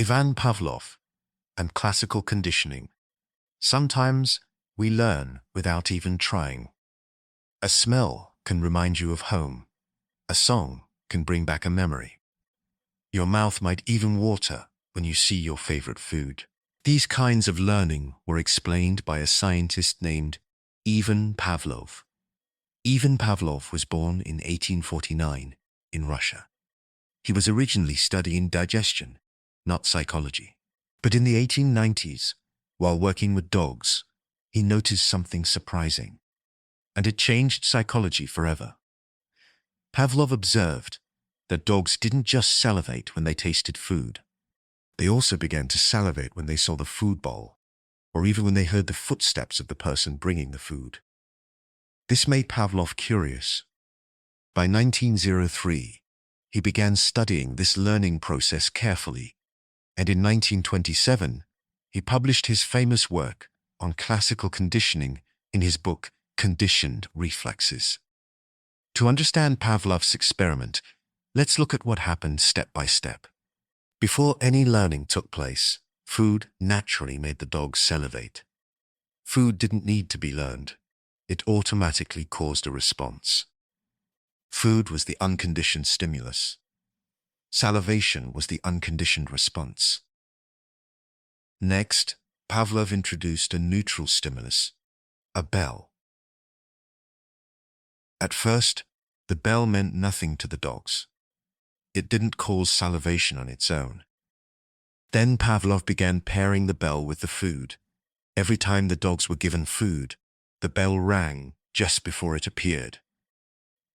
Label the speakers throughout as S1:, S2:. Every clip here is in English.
S1: Ivan Pavlov and Classical Conditioning. Sometimes we learn without even trying. A smell can remind you of home. A song can bring back a memory. Your mouth might even water when you see your favorite food. These kinds of learning were explained by a scientist named Ivan Pavlov. Ivan Pavlov was born in 1849 in Russia. He was originally studying digestion, not psychology. But in the 1890s, while working with dogs, he noticed something surprising, and it changed psychology forever. Pavlov observed that dogs didn't just salivate when they tasted food. They also began to salivate when they saw the food bowl, or even when they heard the footsteps of the person bringing the food. This made Pavlov curious. By 1903, he began studying this learning process carefully, and in 1927, he published his famous work on classical conditioning in his book Conditioned Reflexes. To understand Pavlov's experiment, let's look at what happened step by step. Before any learning took place, food naturally made the dogs salivate. Food didn't need to be learned. It automatically caused a response. Food was the unconditioned stimulus. Salivation was the unconditioned response. Next, Pavlov introduced a neutral stimulus, a bell. At first, the bell meant nothing to the dogs. It didn't cause salivation on its own. Then Pavlov began pairing the bell with the food. Every time the dogs were given food, the bell rang just before it appeared.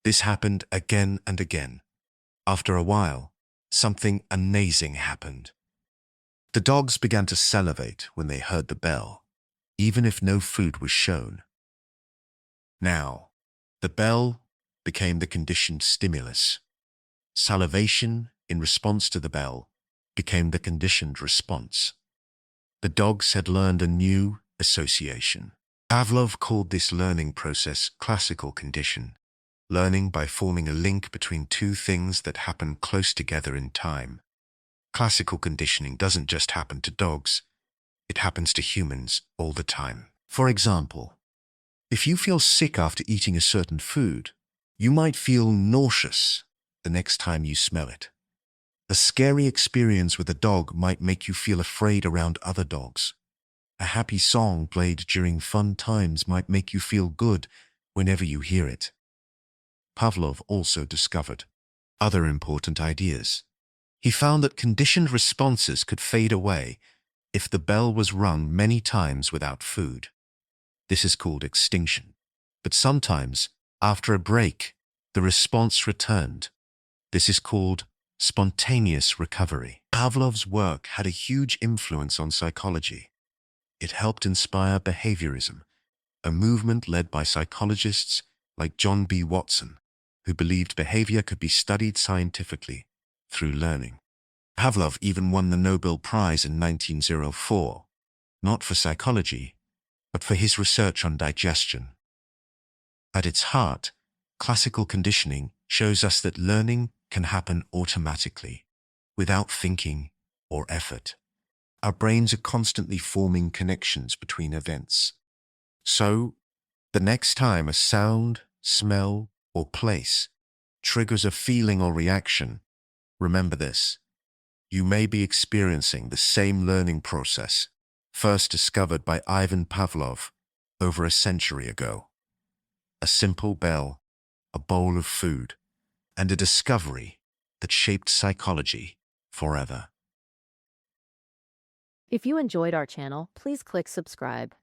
S1: This happened again and again. After a while, something amazing happened. The dogs began to salivate when they heard the bell, even if no food was shown. Now, the bell became the conditioned stimulus. Salivation in response to the bell became the conditioned response. The dogs had learned a new association. Pavlov called this learning process classical condition, learning by forming a link between two things that happen close together in time. Classical conditioning doesn't just happen to dogs, it happens to humans all the time. For example, if you feel sick after eating a certain food, you might feel nauseous the next time you smell it. A scary experience with a dog might make you feel afraid around other dogs. A happy song played during fun times might make you feel good whenever you hear it. Pavlov also discovered other important ideas. He found that conditioned responses could fade away if the bell was rung many times without food. This is called extinction. But sometimes, after a break, the response returned. This is called spontaneous recovery. Pavlov's work had a huge influence on psychology. It helped inspire behaviorism, a movement led by psychologists like John B. Watson, who believed behavior could be studied scientifically through learning. Pavlov even won the Nobel Prize in 1904, not for psychology, but for his research on digestion. At its heart, classical conditioning shows us that learning can happen automatically, without thinking or effort. Our brains are constantly forming connections between events. So, the next time a sound, smell, or place triggers a feeling or reaction, remember this. You may be experiencing the same learning process, first discovered by Ivan Pavlov over a century ago. A simple bell, a bowl of food, and a discovery that shaped psychology forever.
S2: If you enjoyed our channel, please click subscribe